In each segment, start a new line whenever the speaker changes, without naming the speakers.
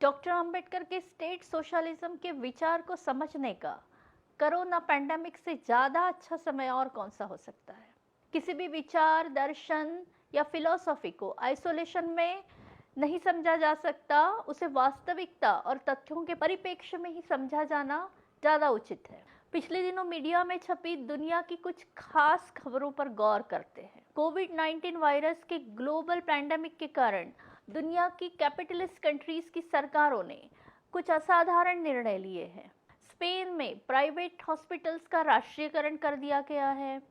Doctor Ambedkar के state socialism के विचार को समझने का कोरोना पैंडेमिक से ज़्यादा अच्छा समय और कौन सा हो सकता है। किसी भी विचार, दर्शन या फिलॉसफी को आइसोलेशन में नहीं समझा जा सकता, उसे वास्तविकता और तथ्यों के परिप्रेक्ष्य में ही समझा जाना ज़्यादा उचित है। पिछले दिनों मीडिया में छपी दुनिया की कुछ खास खबरों पर गौर करते हैं। कोविड-19 वायरस के ग्लोबल पैंडेमिक के कारण दुनिया की कैपिटलिस्ट कंट्रीज की सरकारों ने कुछ असाधारण निर्णय लिए हैं। स्पेन में प्राइवेट हॉस्पिटल्स का राष्ट्रीयकरण कर दिया गया है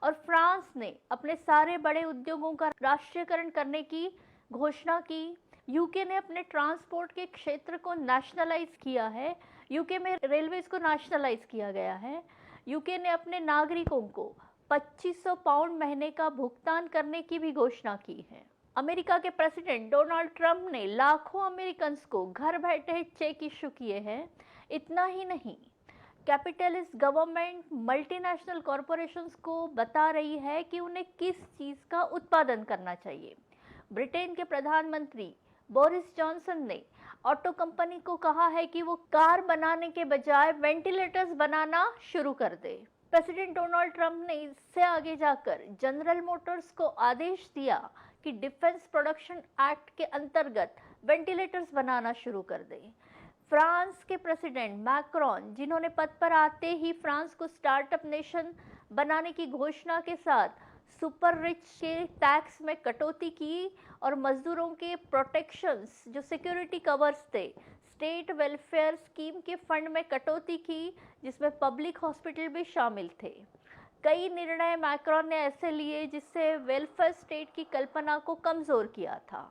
और फ्रांस ने अपने सारे बड़े उद्योगों का राष्ट्रीयकरण करने की घोषणा की। यूके ने अपने ट्रांसपोर्ट के क्षेत्र को नेशनलाइज किया है। यूके में रेलवेज को नेशनलाइज किया गया है। यूके ने अपने नागरिकों को 2500 पाउंड महीने का भुगतान करने की भी घोषणा की है। अमेरिका के प्रेसिडेंट डोनाल्ड ट्रंप ने लाखों अमेरिकन्स को घर बैठे चेक इशू किए हैं। इतना ही नहीं, कैपिटलिस्ट गवर्नमेंट मल्टीनेशनल कॉरपोरेशंस को बता रही है कि उन्हें किस चीज़ का उत्पादन करना चाहिए। ब्रिटेन के प्रधानमंत्री बोरिस जॉनसन ने ऑटो कंपनी को कहा है कि वो कार बनाने के बजाय वेंटिलेटर्स बनाना शुरू कर दे। प्रेसिडेंट डोनाल्ड ट्रंप ने इससे आगे जाकर जनरल मोटर्स को आदेश दिया कि डिफेंस प्रोडक्शन एक्ट के अंतर्गत वेंटिलेटर्स बनाना शुरू कर दे। फ्रांस के प्रेसिडेंट मैक्रोन, जिन्होंने पद पर आते ही फ्रांस को स्टार्टअप नेशन बनाने की घोषणा के साथ सुपर रिच के टैक्स में कटौती की और मजदूरों के प्रोटेक्शंस, जो सिक्योरिटी कवर्स थे, स्टेट वेलफेयर स्कीम के फंड में कटौती की, जिसमें पब्लिक हॉस्पिटल भी शामिल थे। कई निर्णय मैक्रोन ने ऐसे लिए जिससे वेलफेयर स्टेट की कल्पना को कमज़ोर किया था।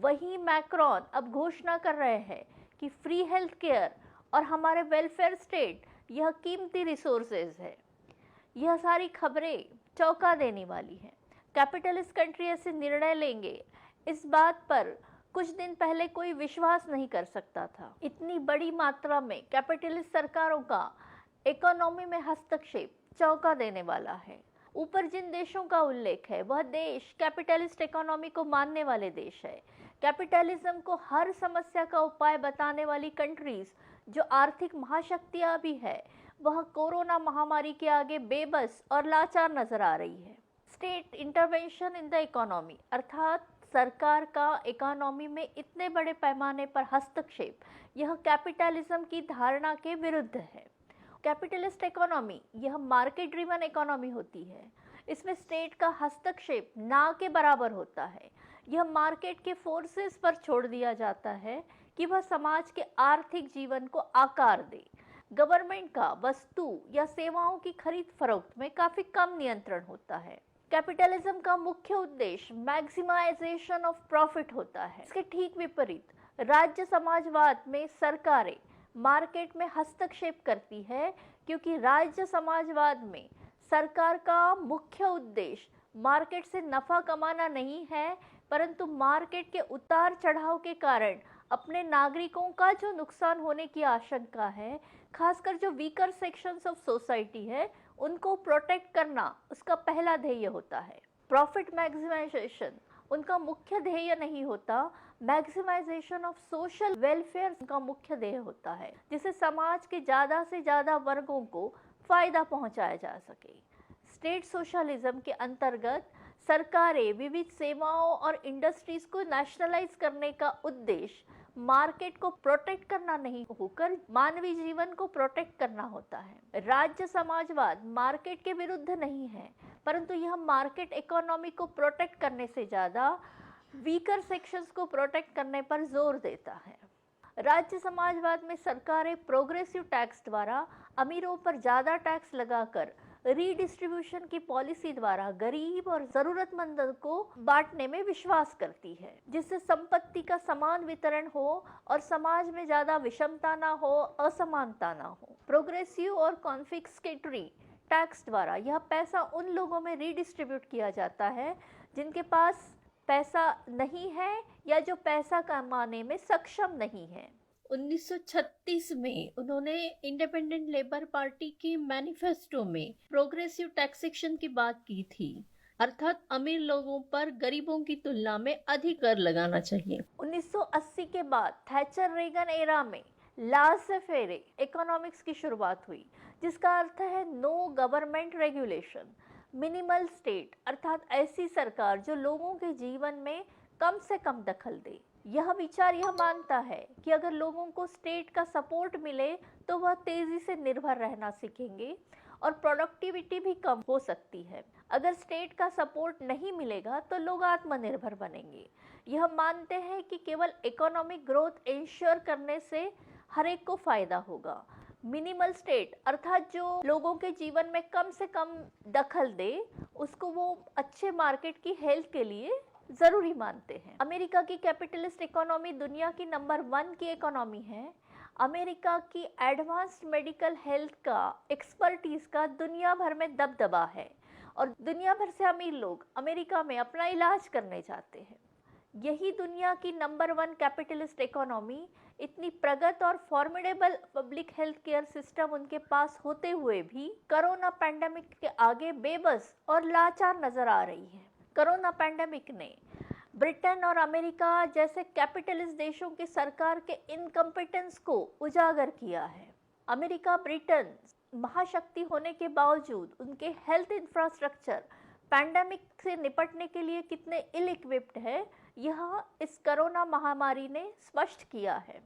वहीं मैक्रोन अब घोषणा कर रहे हैं कि फ्री हेल्थ केयर और हमारे वेलफेयर स्टेट यह कीमती रिसोर्सेज है। यह सारी खबरें चौंका देने वाली हैं। कैपिटलिस्ट कंट्री ऐसे निर्णय लेंगे, इस बात पर कुछ दिन पहले कोई विश्वास नहीं कर सकता था। इतनी बड़ी मात्रा में कैपिटलिस्ट सरकारों का इकोनॉमी में हस्तक्षेप चौंका देने वाला है। ऊपर जिन देशों का उल्लेख है, वह देश कैपिटलिस्ट इकोनॉमी को मानने वाले देश है। कैपिटलिज्म को हर समस्या का उपाय बताने वाली कंट्रीज जो आर्थिक महाशक्तियां भी है, वह कोरोना महामारी के आगे बेबस और लाचार नजर आ रही है। State intervention in the economy, अर्थात सरकार का इकोनॉमी में इतने बड़े पैमाने पर हस्तक्षेप, यह कैपिटलिज्म की धारणा के विरुद्ध है। कैपिटलिस्ट इकोनॉमी यह मार्केट ड्रिवन इकोनॉमी होती है। इसमें स्टेट का हस्तक्षेप ना के बराबर होता है। यह मार्केट के फोर्सेस पर छोड़ दिया जाता है कि वह समाज के आर्थिक जीवन को आकार दे। गवर्नमेंट का वस्तु या सेवाओं की खरीद फरोख्त में काफी कम नियंत्रण होता है। कैपिटलिज्म का मुख्य उद्देश्य मैक्सिमाइजेशन ऑफ प्रॉफिट होता है। इसके ठीक विपरीत राज्य समाजवाद में सरकारें मार्केट में हस्तक्षेप करती है, क्योंकि राज्य समाजवाद में सरकार का मुख्य उद्देश्य मार्केट से नफा कमाना नहीं है, परंतु मार्केट के उतार चढ़ाव के कारण अपने नागरिकों का जो नुकसान होने की आशंका है, खासकर जो वीकर सेक्शंस ऑफ सोसाइटी है, उनको प्रोटेक्ट करना उसका पहला ध्येय होता है। प्रॉफिट मैक्सिमाइजेशन उनका मुख्य ध्येय नहीं होता, मैक्सिमाइजेशन ऑफ सोशल वेलफेयर का मुख्य ध्येय होता है, जिससे समाज के ज़्यादा से ज़्यादा वर्गों को फायदा पहुंचाया जा सके। स्टेट सोशलिज्म के अंतर्गत सरकारें विविध सेवाओं और इंडस्ट्रीज को नेशनलाइज करने का उद्देश्य मार्केट को प्रोटेक्ट करना नहीं होकर मानवीय जीवन को प्रोटेक्ट करना होता है। राज्य समाजवाद मार्केट के विरुद्ध नहीं है, परंतु यह मार्केट इकोनॉमी को प्रोटेक्ट करने से ज़्यादा वीकर सेक्शंस को प्रोटेक्ट करने पर जोर देता है। राज्य समाजवाद में सरकारें प्रोग्रेसिव टैक्स द्वारा अमीरों पर ज़्यादा टैक्स लगाकर रीडिस्ट्रीब्यूशन की पॉलिसी द्वारा गरीब और जरूरतमंद को बांटने में विश्वास करती है, जिससे संपत्ति का समान वितरण हो और समाज में ज्यादा विषमता ना हो, असमानता ना हो। प्रोग्रेसिव और कॉन्फिस्केटरी टैक्स द्वारा यह पैसा उन लोगों में रीडिस्ट्रीब्यूट किया जाता है जिनके पास पैसा नहीं है या जो पैसा कमाने में सक्षम नहीं है। 1936 में उन्होंने इंडिपेंडेंट लेबर पार्टी की मैनिफेस्टो में प्रोग्रेसिव टैक्सेशन की बात की थी, अर्थात अमीर लोगों पर गरीबों की तुलना में अधिक कर लगाना चाहिए। 1980 के बाद थैचर रेगन एरा में लासे फेरे इकोनॉमिक्स की शुरुआत हुई, जिसका अर्थ है no government regulation, minimal state, अर्थात ऐसी सरकार जो लोगों के जीवन में कम से कम दखल दे। यह विचार यह मानता है कि अगर लोगों को स्टेट का सपोर्ट मिले तो वह तेजी से निर्भर रहना सीखेंगे और प्रोडक्टिविटी भी कम हो सकती है। अगर स्टेट का सपोर्ट नहीं मिलेगा तो लोग आत्मनिर्भर बनेंगे। यह मानते हैं कि केवल इकोनॉमिक ग्रोथ इंश्योर करने से हर एक को फायदा होगा। मिनिमल स्टेट अर्थात जो लोगों के जीवन में कम से कम दखल दे, उसको वो अच्छे मार्केट की हेल्थ के लिए जरूरी मानते हैं। अमेरिका की कैपिटलिस्ट इकोनॉमी दुनिया की नंबर 1 की इकोनॉमी है। अमेरिका की एडवांस्ड मेडिकल हेल्थ का, एक्सपर्टीज का दुनिया भर में दबदबा है और दुनिया भर से अमीर लोग अमेरिका में अपना इलाज करने जाते हैं। यही दुनिया की नंबर 1 कैपिटलिस्ट इकोनॉमी इतनी प्रगत और formidable public health care system उनके पास होते हुए भी कोरोना पैंडेमिक के आगे बेबस और लाचार नजर आ रही है। कोरोना पैंडेमिक ने ब्रिटेन और अमेरिका जैसे कैपिटलिस्ट देशों की सरकार के इनकम्पिटेंस को उजागर किया है। अमेरिका ब्रिटेन महाशक्ति होने के बावजूद उनके हेल्थ इंफ्रास्ट्रक्चर पैंडेमिक से निपटने के लिए कितने इल इक्विप्ड है, यह इस कोरोना महामारी ने स्पष्ट किया है।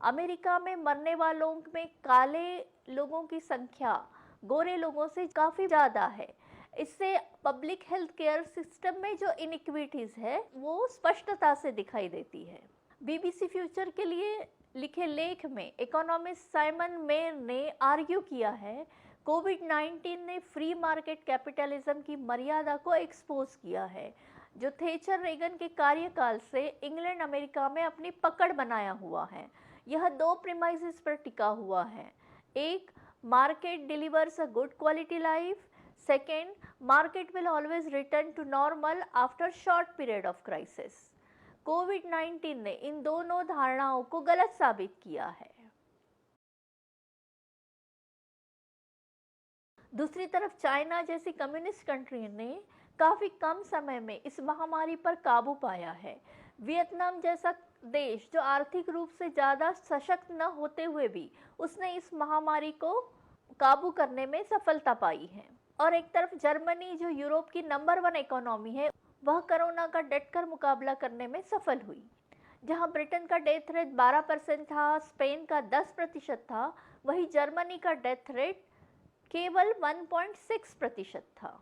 अमेरिका में मरने वालों में काले लोगों की संख्या गोरे लोगों से काफ़ी ज़्यादा है। इससे पब्लिक हेल्थ केयर सिस्टम में जो इनइक्विटीज़ है वो स्पष्टता से दिखाई देती है। बीबीसी फ्यूचर के लिए लिखे लेख में इकोनॉमिस्ट साइमन मेयर ने आर्ग्यू किया है, कोविड-19 ने फ्री मार्केट कैपिटलिज्म की मर्यादा को एक्सपोज किया है, जो थेचर रेगन के कार्यकाल से इंग्लैंड अमेरिका में अपनी पकड़ बनाया हुआ है। यह 2 प्रीमाइसेस पर टिका हुआ है। एक, market delivers a good quality life. Second, market will always return to normal after short period of crisis. कोविड-19 ने इन दोनों धारणाओं को गलत साबित किया है। दूसरी तरफ चाइना जैसी कम्युनिस्ट कंट्री ने काफ़ी कम समय में इस महामारी पर काबू पाया है। वियतनाम जैसा देश जो आर्थिक रूप से ज़्यादा सशक्त न होते हुए भी उसने इस महामारी को काबू करने में सफलता पाई है। और एक तरफ जर्मनी जो यूरोप की नंबर 1 इकोनॉमी है, वह कोरोना का डटकर मुकाबला करने में सफल हुई। जहां ब्रिटेन का डेथ रेट 12% था, स्पेन का 10% था, वहीं जर्मनी का डेथ रेट केवल 1.6% था।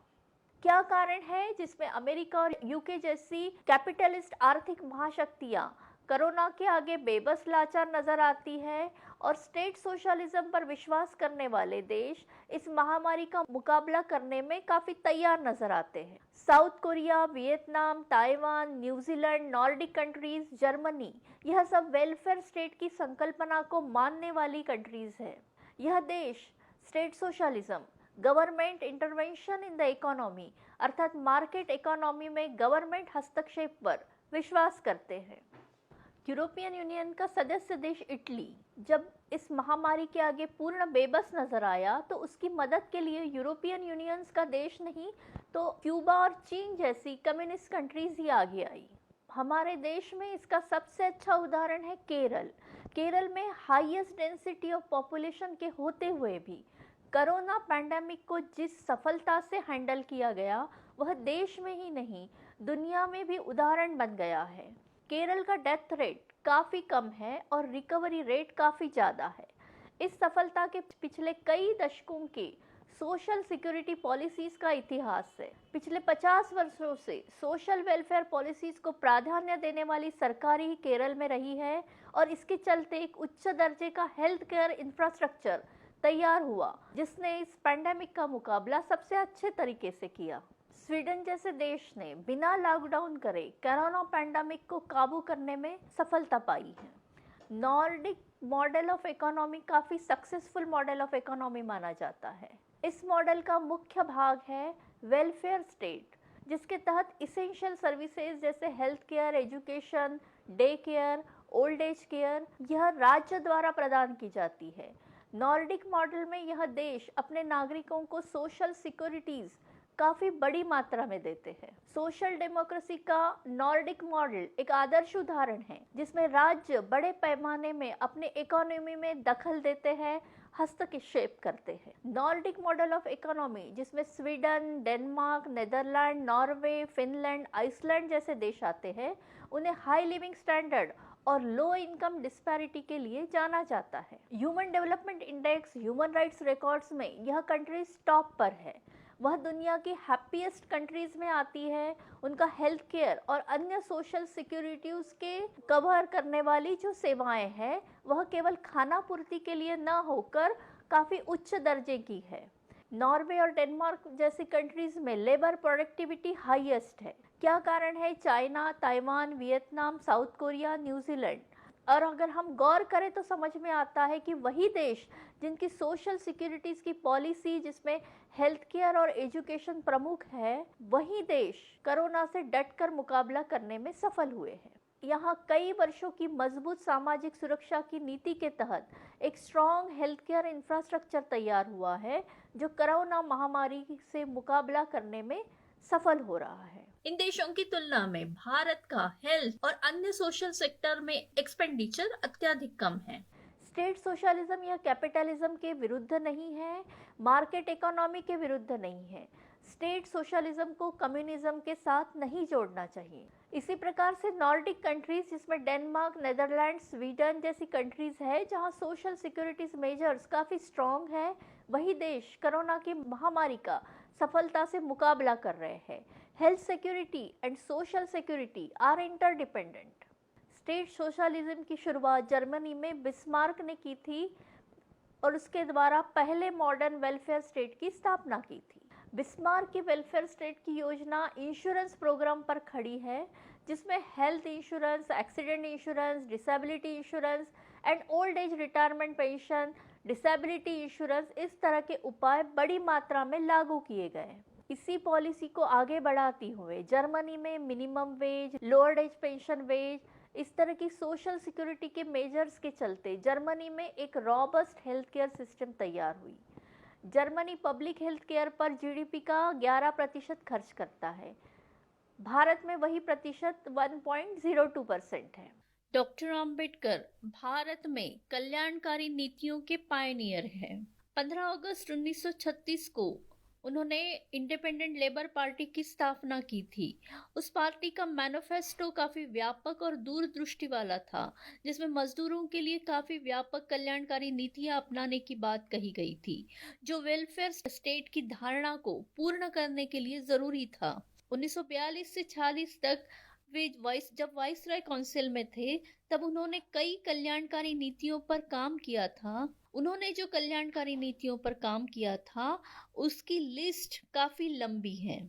क्या कारण है जिसमें अमेरिका और यूके जैसी कैपिटलिस्ट आर्थिक महाशक्तियां कोरोना के आगे बेबस लाचार नजर आती है और स्टेट सोशलिज्म पर विश्वास करने वाले देश इस महामारी का मुकाबला करने में काफी तैयार नजर आते हैं। South Korea, Vietnam, Taiwan, New Zealand, Nordic countries, Germany, यह सब वेलफेयर स्टेट की संकल्पना को मानने वाली कंट्रीज है। यह देश state socialism, government intervention in the economy अर्थात मार्केट इकोनॉमी में गवर्नमेंट हस्तक्षेप पर विश्वास करते हैं। यूरोपियन यूनियन का सदस्य देश इटली जब इस महामारी के आगे पूर्ण बेबस नजर आया तो उसकी मदद के लिए यूरोपियन यूनियन का देश नहीं तो क्यूबा और चीन जैसी कम्युनिस्ट कंट्रीज ही आगे आई। हमारे देश में इसका सबसे अच्छा उदाहरण है केरल। केरल में हाईएस्ट डेंसिटी ऑफ पॉपुलेशन के होते हुए भी कोरोना पैंडेमिक को जिस सफलता से हैंडल किया गया वह देश में ही नहीं दुनिया में भी उदाहरण बन गया है। केरल का डेथ रेट काफ़ी कम है और रिकवरी रेट काफ़ी ज़्यादा है। इस सफलता के पिछले कई दशकों के सोशल सिक्योरिटी पॉलिसीज़ का इतिहास है। पिछले 50 वर्षों से सोशल वेलफेयर पॉलिसीज़ को प्राधान्य देने वाली सरकार ही केरल में रही है और इसके चलते एक उच्च दर्जे का हेल्थ केयर इंफ्रास्ट्रक्चर तैयार हुआ जिसने इस पैंडेमिक का मुकाबला सबसे अच्छे तरीके से किया। स्वीडन जैसे देश ने बिना लॉकडाउन करे कोरोना पैंडेमिक को काबू करने में सफलता पाई है। नॉर्डिक मॉडल ऑफ इकोनॉमी काफ़ी सक्सेसफुल मॉडल ऑफ इकोनॉमी माना जाता है। इस मॉडल का मुख्य भाग है वेलफेयर स्टेट, जिसके तहत इसेंशियल सर्विसेज जैसे health care, education, day care, old age care यह राज्य द्वारा प्रदान की जाती है। नॉर्डिक मॉडल में यह देश अपने नागरिकों को सोशल सिक्योरिटीज़ काफी बड़ी मात्रा में देते हैं। सोशल डेमोक्रेसी का नॉर्डिक मॉडल एक आदर्श उदाहरण है जिसमें राज्य बड़े पैमाने में अपने इकोनॉमी में दखल देते हैं, हस्तक्षेप करते हैं। नॉर्डिक मॉडल ऑफ इकोनॉमी जिसमें Sweden, Denmark, Netherland, Norway, Finland, Iceland जैसे देश आते हैं, उन्हें हाई लिविंग स्टैंडर्ड और लो इनकम डिस्पैरिटी के लिए जाना जाता है। Human development index, human rights records में यह कंट्रीज टॉप पर है। वह दुनिया की हैप्पीएस्ट कंट्रीज में आती है। उनका हेल्थ केयर और अन्य सोशल सिक्योरिटीज के कवर करने वाली जो सेवाएं हैं वह केवल खाना पूर्ति के लिए न होकर काफ़ी उच्च दर्जे की है। नॉर्वे और डेनमार्क जैसी कंट्रीज में लेबर प्रोडक्टिविटी हाईएस्ट है। क्या कारण है? China, Taiwan, Vietnam, south Korea, New Zealand. और अगर हम गौर करें तो समझ में आता है कि वही देश जिनकी सोशल सिक्योरिटीज की पॉलिसी जिसमें हेल्थ केयर और एजुकेशन प्रमुख है, वही देश कोरोना से डटकर मुकाबला करने में सफल हुए हैं। यहाँ कई वर्षों की मजबूत सामाजिक सुरक्षा की नीति के तहत एक स्ट्रॉन्ग हेल्थ केयर इंफ्रास्ट्रक्चर तैयार हुआ है जो कोरोना महामारी से मुकाबला करने में सफल हो रहा है। इन देशों की तुलना में भारत का हेल्थ और अन्य सोशल सेक्टर में एक्सपेंडिचर अत्यधिक कम है। स्टेट सोशलिज्म या कैपिटलिज्म के विरुद्ध नहीं है, मार्केट इकोनॉमी के विरुद्ध नहीं है। स्टेट सोशलिज्म को कम्युनिज्म के साथ नहीं जोड़ना चाहिए। इसी प्रकार से नॉर्डिक कंट्रीज जिसमें डेनमार्क, नेदरलैंड, स्वीडन जैसी कंट्रीज है जहां सोशल सिक्योरिटीज मेजर्स काफ़ी स्ट्रॉन्ग है, वही देश कोरोना की महामारी का सफलता से मुकाबला कर रहे हैं। Health security and social security are interdependent. State socialism की शुरुआत जर्मनी में बिस्मार्क ने की थी और उसके द्वारा पहले मॉडर्न वेलफेयर स्टेट की स्थापना की थी। बिस्मार्क की वेलफेयर स्टेट की योजना इंश्योरेंस प्रोग्राम पर खड़ी है जिसमें health insurance, accident insurance, disability insurance and old age retirement pension, disability insurance इस तरह के उपाय बड़ी मात्रा में लागू किए गए। इसी पॉलिसी को आगे बढ़ाती हुए जर्मनी में minimum wage, lower age pension wage, इस तरह की सोशल सिक्योरिटी के मेजर्स के चलते जर्मनी में एक रॉबस्ट हेल्थ केयर सिस्टम तैयार हुई। जर्मनी पब्लिक हेल्थ केयर पर जीडीपी का 11% खर्च करता है। भारत में वही प्रतिशत 1.02% है। डॉक्टर अंबेडकर भारत में कल्याणकारी नीतियों के पायनियर हैं। 15 अगस्त 1936 को उन्होंने इंडिपेंडेंट लेबर पार्टी की स्थापना की थी। उस पार्टी का मैनिफेस्टो काफ़ी व्यापक और दूरदृष्टि वाला था जिसमें मजदूरों के लिए काफ़ी व्यापक कल्याणकारी नीतियां अपनाने की बात कही गई थी जो वेलफेयर स्टेट की धारणा को पूर्ण करने के लिए ज़रूरी था। 1942 से 46 तक वे जब वाइसराय काउंसिल में थे तब उन्होंने कई कल्याणकारी नीतियों पर काम किया था। उन्होंने जो कल्याणकारी नीतियों पर काम किया था उसकी लिस्ट काफी लंबी है।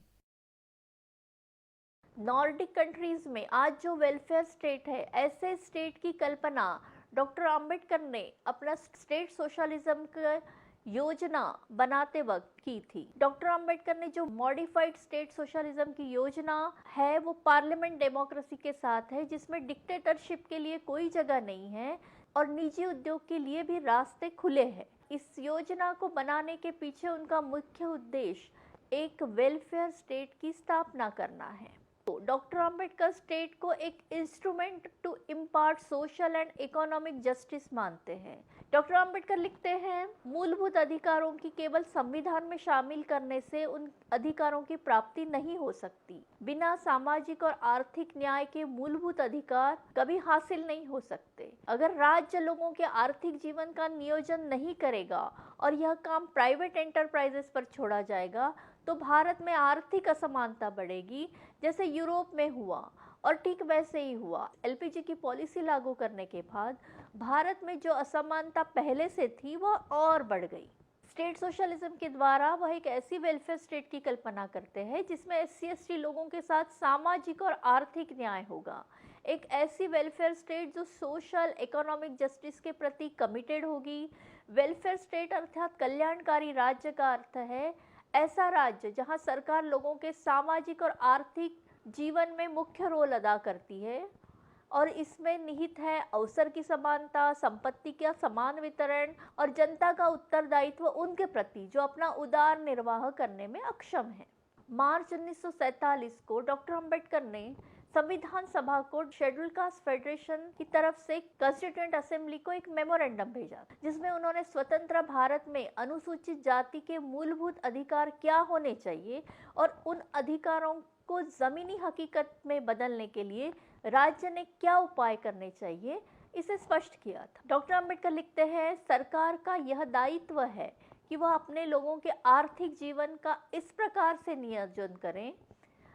नॉर्डिक कंट्रीज में आज जो वेलफेयर स्टेट है, ऐसे स्टेट की कल्पना डॉक्टर अंबेडकर ने अपना स्टेट सोशलिज्म का योजना बनाते वक्त की थी। डॉक्टर अंबेडकर ने जो मॉडिफाइड स्टेट सोशलिज्म की योजना है वो पार्लियामेंट डेमोक्रेसी के साथ है जिसमें डिक्टेटरशिप के लिए कोई जगह नहीं है और निजी उद्योग के लिए भी रास्ते खुले हैं। इस योजना को बनाने के पीछे उनका मुख्य उद्देश्य एक वेलफेयर स्टेट की स्थापना करना है। तो डॉक्टर अंबेडकर स्टेट को एक instrument to impart social and economic justice मानते हैं। डॉक्टर अंबेडकर लिखते हैं, मूलभूत अधिकारों की केवल संविधान में शामिल करने से उन अधिकारों की प्राप्ति नहीं हो सकती। बिना सामाजिक और आर्थिक न्याय के मूलभूत अधिकार कभी हासिल नहीं हो सकते। अगर राज्य लोगों के आर्थिक जीवन का नियोजन नहीं करेगा और यह काम प्राइवेट एंटरप्राइजेस पर छोड़ा जाएगा तो भारत में आर्थिक असमानता बढ़ेगी जैसे यूरोप में हुआ और ठीक वैसे ही हुआ। एलपीजी की पॉलिसी लागू करने के बाद भारत में जो असमानता पहले से थी वह और बढ़ गई। स्टेट सोशलिज्म के द्वारा वह एक ऐसी वेलफेयर स्टेट की कल्पना करते हैं जिसमें SC/ST लोगों के साथ सामाजिक और आर्थिक न्याय होगा। एक ऐसी वेलफेयर स्टेट जो सोशल इकोनॉमिक जस्टिस के प्रति कमिटेड होगी। वेलफेयर स्टेट अर्थात कल्याणकारी राज्य का अर्थ है ऐसा राज्य जहां सरकार लोगों के सामाजिक और आर्थिक जीवन में मुख्य रोल अदा करती है और इसमें निहित है अवसर की समानता, संपत्ति का समान वितरण और जनता का उत्तरदायित्व उनके प्रति जो अपना उदार निर्वाह करने में अक्षम है। मार्च 1947 को डॉक्टर अंबेडकर ने संविधान सभा को शेड्यूल कास्ट फेडरेशन की तरफ से कॉन्स्टिट्यूएंट असेंबली को एक मेमोरेंडम भेजा, जिसमें उन्होंने स्वतंत्र भारत में अनुसूचित जाति के मूलभूत अधिकार क्या होने चाहिए और उन अधिकारों को जमीनी हकीकत में बदलने के लिए राज्य ने क्या उपाय करने चाहिए, इसे स्पष्ट किया था। डॉक्टर अंबेडकर लिखते हैं, सरकार का यह दायित्व है कि वह अपने लोगों के आर्थिक जीवन का इस प्रकार से नियोजन करें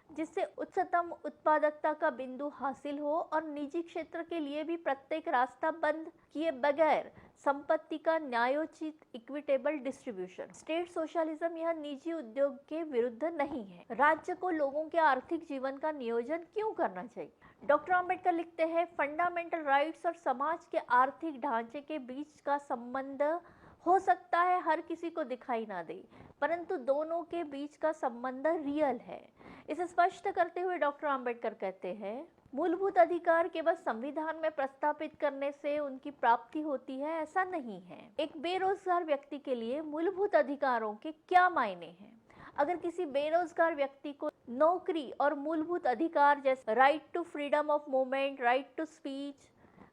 जिससे उच्चतम उत्पादकता का बिंदु हासिल हो और निजी क्षेत्र के लिए भी प्रत्येक रास्ता बंद किए बगैर संपत्ति का न्यायोचित इक्विटेबल डिस्ट्रीब्यूशन। स्टेट सोशलिज्म यह निजी उद्योग के विरुद्ध नहीं है। राज्य को लोगों के आर्थिक जीवन का नियोजन क्यों करना चाहिए? डॉक्टर अंबेडकर लिखते हैं, फंडामेंटल राइट्स और समाज के आर्थिक ढांचे के बीच का संबंध हो सकता है हर किसी को दिखाई ना दे, परंतु दोनों के बीच का संबंध रियल है। इसे स्पष्ट करते हुए डॉक्टर अंबेडकर कहते हैं, मूलभूत अधिकार केवल संविधान में प्रस्तावित करने से उनकी प्राप्ति होती है, ऐसा नहीं है। एक बेरोजगार व्यक्ति के लिए मूलभूत अधिकारों के क्या मायने हैं? अगर किसी बेरोजगार व्यक्ति को नौकरी और मूलभूत अधिकार जैसे right to freedom of movement, right to speech,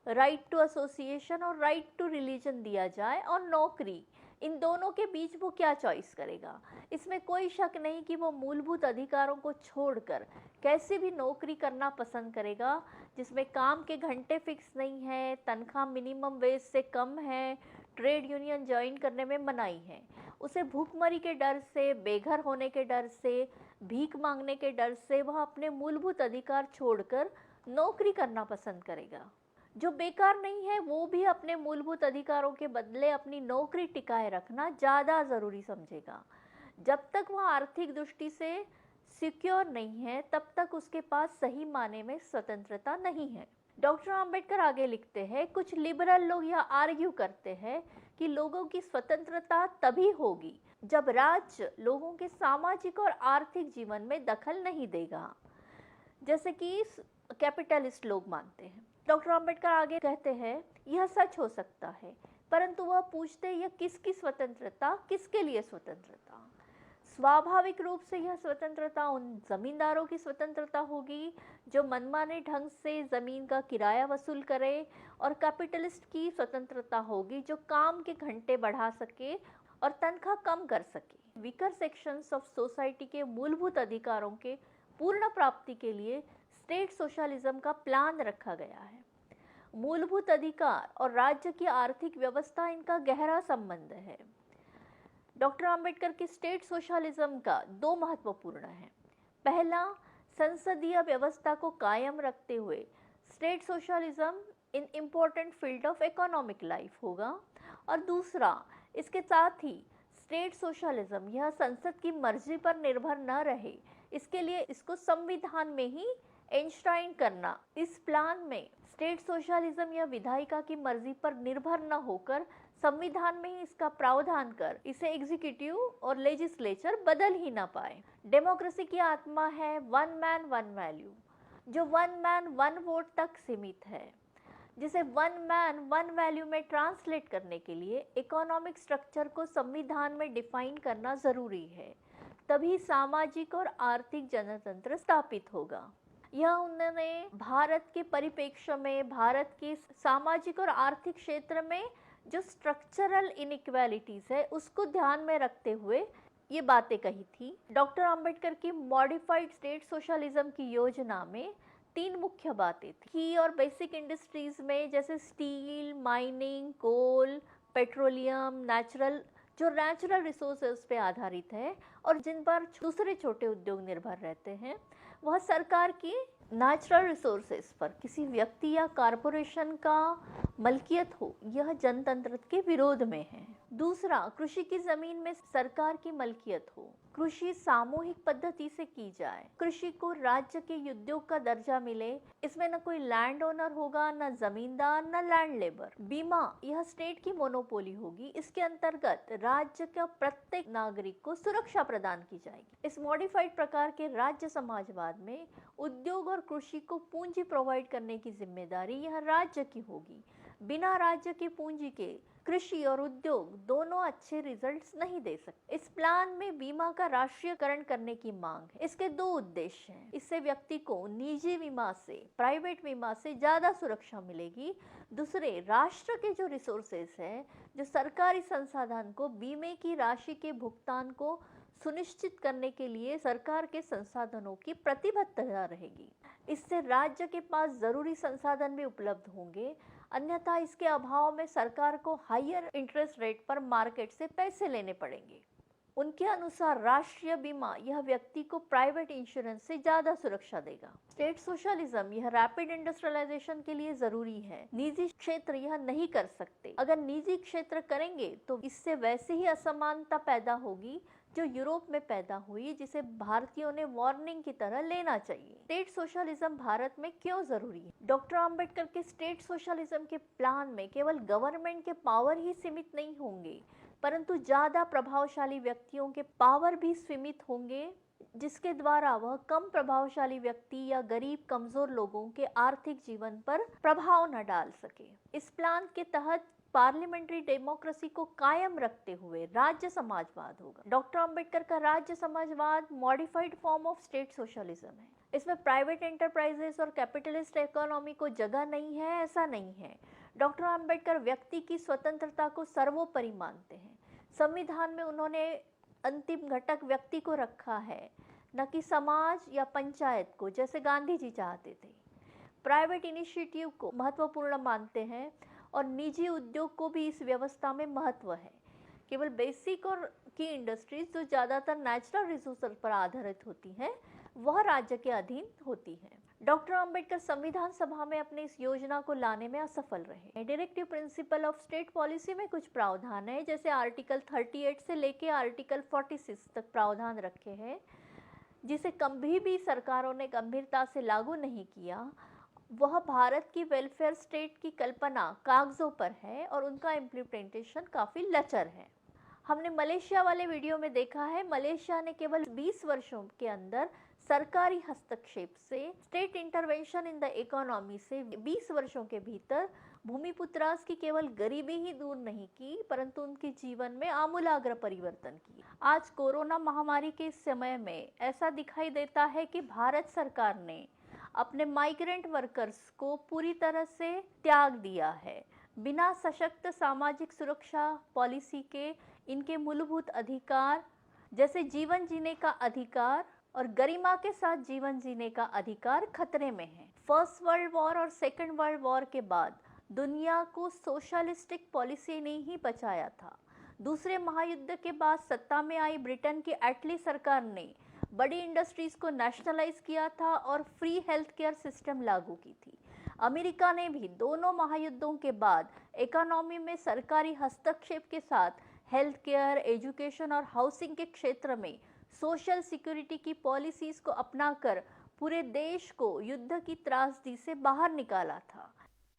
right to association और राइट टू रिलीजन दिया जाए और नौकरी, इन दोनों के बीच वो क्या चॉइस करेगा? इसमें कोई शक नहीं कि वो मूलभूत अधिकारों को छोड़कर कैसे भी नौकरी करना पसंद करेगा जिसमें काम के घंटे फिक्स नहीं है, तनख्वाह मिनिमम वेज से कम है, ट्रेड यूनियन ज्वाइन करने में मनाही है। उसे भूखमरी के डर से, बेघर होने के डर से, भीख मांगने के डर से वह अपने मूलभूत अधिकार छोड़कर नौकरी करना पसंद करेगा। जो बेकार नहीं है वो भी अपने मूलभूत अधिकारों के बदले अपनी नौकरी टिकाए रखना ज़्यादा ज़रूरी समझेगा। जब तक वह आर्थिक दृष्टि से सिक्योर नहीं है तब तक उसके पास सही माने में स्वतंत्रता नहीं है। डॉक्टर अंबेडकर आगे लिखते हैं, कुछ लिबरल लोग यह आर्ग्यू करते हैं कि लोगों की स्वतंत्रता तभी होगी जब राज्य लोगों के सामाजिक और आर्थिक जीवन में दखल नहीं देगा, जैसे कि कैपिटलिस्ट लोग मानते हैं। डॉक्टर अंबेडकर आगे कहते हैं, यह सच हो सकता है, परंतु वह पूछते यह किसकी स्वतंत्रता, किसके लिए स्वतंत्रता? स्वाभाविक रूप से यह स्वतंत्रता उन जमींदारों की स्वतंत्रता होगी जो मनमाने ढंग से जमीन का किराया वसूल करे, और कैपिटलिस्ट की स्वतंत्रता होगी जो काम के घंटे बढ़ा सके और तनख्वाह कम कर सके। वीकर सेक्शंस ऑफ सोसाइटी के मूलभूत अधिकारों के पूर्ण प्राप्ति के लिए स्टेट सोशलिज्म का प्लान रखा गया है। मूलभूत अधिकार और राज्य की आर्थिक व्यवस्था, इनका गहरा संबंध है। डॉक्टर अंबेडकर की स्टेट सोशलिज्म का दो महत्वपूर्ण है। पहला, संसदीय व्यवस्था को कायम रखते हुए state socialism in important field of economic life होगा, और दूसरा, इसके साथ ही स्टेट सोशलिज्म यह संसद की मर्जी पर निर्भर न रहे, इसके लिए इसको संविधान में ही एंश्राइन करना। इस प्लान में स्टेट सोशलिज्म या विधायिका की मर्जी पर निर्भर न होकर संविधान में ही इसका प्रावधान कर इसे एग्जीक्यूटिव और लेजिस्लेचर बदल ही ना पाए। डेमोक्रेसी की आत्मा है वन मैन वन वैल्यू, जो वन मैन वन वोट तक सीमित है, जिसे वन मैन वन वैल्यू में ट्रांसलेट करने के लिए इकोनॉमिक स्ट्रक्चर को संविधान में डिफाइन करना जरूरी है, तभी सामाजिक और आर्थिक जनतंत्र स्थापित होगा। यह उन्होंने भारत के परिप्रेक्ष्य में, भारत के सामाजिक और आर्थिक क्षेत्र में जो स्ट्रक्चरल इनइक्वालिटीज है उसको ध्यान में रखते हुए ये बातें कही थी। डॉक्टर अंबेडकर की मॉडिफाइड स्टेट सोशलिज्म की योजना में तीन मुख्य बातें थी और बेसिक इंडस्ट्रीज में जैसे स्टील, माइनिंग, कोल, पेट्रोलियम, जो नेचुरल रिसोर्सेज पे आधारित है और जिन पर दूसरे छोटे उद्योग निर्भर रहते हैं, वह सरकार की नेचुरल रिसोर्सेज पर किसी व्यक्ति या कॉरपोरेशन का मलकियत हो, यह जनतंत्र के विरोध में है। दूसरा, कृषि की जमीन में सरकार की मलकियत हो, कृषि सामूहिक पद्धति से की जाए, कृषि को राज्य के उद्योग का दर्जा मिले, इसमें न कोई लैंड ओनर होगा, न जमींदार, न लैंड लेबर। बीमा, यह स्टेट की मोनोपोली होगी, इसके अंतर्गत राज्य का प्रत्येक नागरिक को सुरक्षा प्रदान की जाएगी। इस मॉडिफाइड प्रकार के राज्य समाजवाद में उद्योग और कृषि को पूंजी प्रोवाइड करने की जिम्मेदारी यह राज्य की होगी। बिना राज्य की पूंजी के कृषि और उद्योग दोनों अच्छे रिजल्ट्स नहीं दे सकते। इस प्लान में बीमा का राष्ट्रीयकरण करने की मांग है। इसके दो उद्देश्य हैं। इससे व्यक्ति को निजी बीमा से, प्राइवेट बीमा से ज्यादा सुरक्षा मिलेगी। दूसरे, राष्ट्र के जो रिसोर्सेस है, जो सरकारी संसाधन को बीमे की राशि के भुगतान को सुनिश्चित करने के लिए सरकार के संसाधनों की प्रतिबद्धता रहेगी। इससे राज्य के पास जरूरी संसाधन भी उपलब्ध होंगे, अन्यथा इसके अभाव में सरकार को हायर इंटरेस्ट रेट पर मार्केट से पैसे लेने पड़ेंगे। उनके अनुसार राष्ट्रीय बीमा यह व्यक्ति को प्राइवेट इंश्योरेंस से ज्यादा सुरक्षा देगा। स्टेट सोशलिज्म यह रैपिड इंडस्ट्रियलाइजेशन के लिए जरूरी है। निजी क्षेत्र यह नहीं कर सकते। अगर निजी क्षेत्र करेंगे तो इससे वैसे ही असमानता पैदा होगी जो यूरोप में पैदा हुई, जिसे भारतीयों ने वार्निंग की तरह लेना चाहिए। स्टेट सोशलिज्म भारत में क्यों जरूरी है? डॉक्टर अंबेडकर के स्टेट सोशलिज्म के प्लान में केवल गवर्नमेंट के पावर ही सीमित नहीं होंगे, परंतु ज्यादा प्रभावशाली व्यक्तियों के पावर भी सीमित होंगे, जिसके द्वारा वह कम प्रभावशाली व्यक्ति या गरीब कमजोर लोगों के आर्थिक जीवन पर प्रभाव न डाल सके। इस प्लान के तहत पार्लियामेंट्री डेमोक्रेसी को कायम रखते हुए राज्य समाजवाद होगा। डॉक्टर अंबेडकर का राज्य समाजवाद modified form of state socialism है। इसमें प्राइवेट एंटरप्राइजेस और कैपिटलिस्ट इकोनॉमी को जगह नहीं है, ऐसा नहीं है। डॉक्टर अंबेडकर व्यक्ति की स्वतंत्रता को सर्वोपरि मानते हैं। संविधान में उन्होंने अंतिम घटक व्यक्ति को रखा है, न कि समाज या पंचायत को, जैसे गांधी जी चाहते थे। प्राइवेट इनिशिएटिव को महत्वपूर्ण मानते हैं और निजी उद्योग को भी इस व्यवस्था में महत्व है। केवल बेसिक और की इंडस्ट्रीज जो ज़्यादातर नेचुरल रिसोर्स पर आधारित होती हैं, वह राज्य के अधीन होती हैं। डॉक्टर अंबेडकर संविधान सभा में अपनी इस योजना को लाने में असफल रहे। Directive principle of state policy में कुछ प्रावधान है, जैसे आर्टिकल 38 से लेके आर्टिकल 46 तक प्रावधान रखे हैं, जिसे कभी भी सरकारों ने गंभीरता से लागू नहीं किया। वह भारत की वेलफेयर स्टेट की कल्पना कागजों पर है और उनका इम्प्लीमेंटेशन काफ़ी लचर है। हमने मलेशिया वाले वीडियो में देखा है, मलेशिया ने केवल 20 वर्षों के अंदर सरकारी हस्तक्षेप से, state intervention in the economy से 20 वर्षों के भीतर भूमिपुत्रास की केवल गरीबी ही दूर नहीं की, परंतु उनके जीवन में आमूलाग्र परिवर्तन किया। आज कोरोना महामारी के समय में ऐसा दिखाई देता है कि भारत सरकार ने अपने माइग्रेंट वर्कर्स को पूरी तरह से त्याग दिया है। बिना सशक्त सामाजिक सुरक्षा पॉलिसी के इनके मूलभूत अधिकार, जैसे जीवन जीने का अधिकार और गरिमा के साथ जीवन जीने का अधिकार, खतरे में है। फर्स्ट वर्ल्ड वॉर और सेकेंड वर्ल्ड वॉर के बाद दुनिया को सोशलिस्टिक पॉलिसी ने ही बचाया था। दूसरे महायुद्ध के बाद सत्ता में आई ब्रिटेन की एटली सरकार ने बड़ी इंडस्ट्रीज को नेशनलाइज किया था और फ्री हेल्थ केयर सिस्टम लागू की थी। अमेरिका ने भी दोनों महायुद्धों के बाद इकोनॉमी में सरकारी हस्तक्षेप के साथ हेल्थ केयर, एजुकेशन और हाउसिंग के क्षेत्र में सोशल सिक्योरिटी की पॉलिसीज को अपनाकर पूरे देश को युद्ध की त्रासदी से बाहर निकाला था।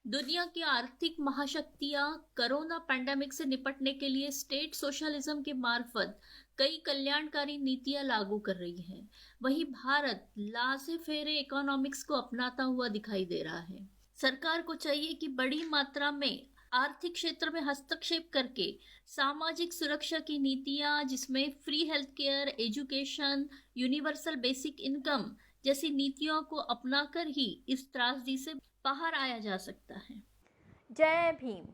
दुनिया की आर्थिक महाशक्तियां कोरोना पैंडेमिक से निपटने के लिए स्टेट सोशलिज्म के मार्फत कई कल्याणकारी नीतियां लागू कर रही हैं। वहीं भारत लासे फेरे इकोनॉमिक्स को अपनाता हुआ दिखाई दे रहा है। सरकार को चाहिए कि बड़ी मात्रा में आर्थिक क्षेत्र में हस्तक्षेप करके सामाजिक सुरक्षा की नीतियां, जिसमें free health care, education, universal basic income जैसी नीतियों को अपनाकर ही इस त्रासदी से बाहर आया जा सकता है। जय भीम।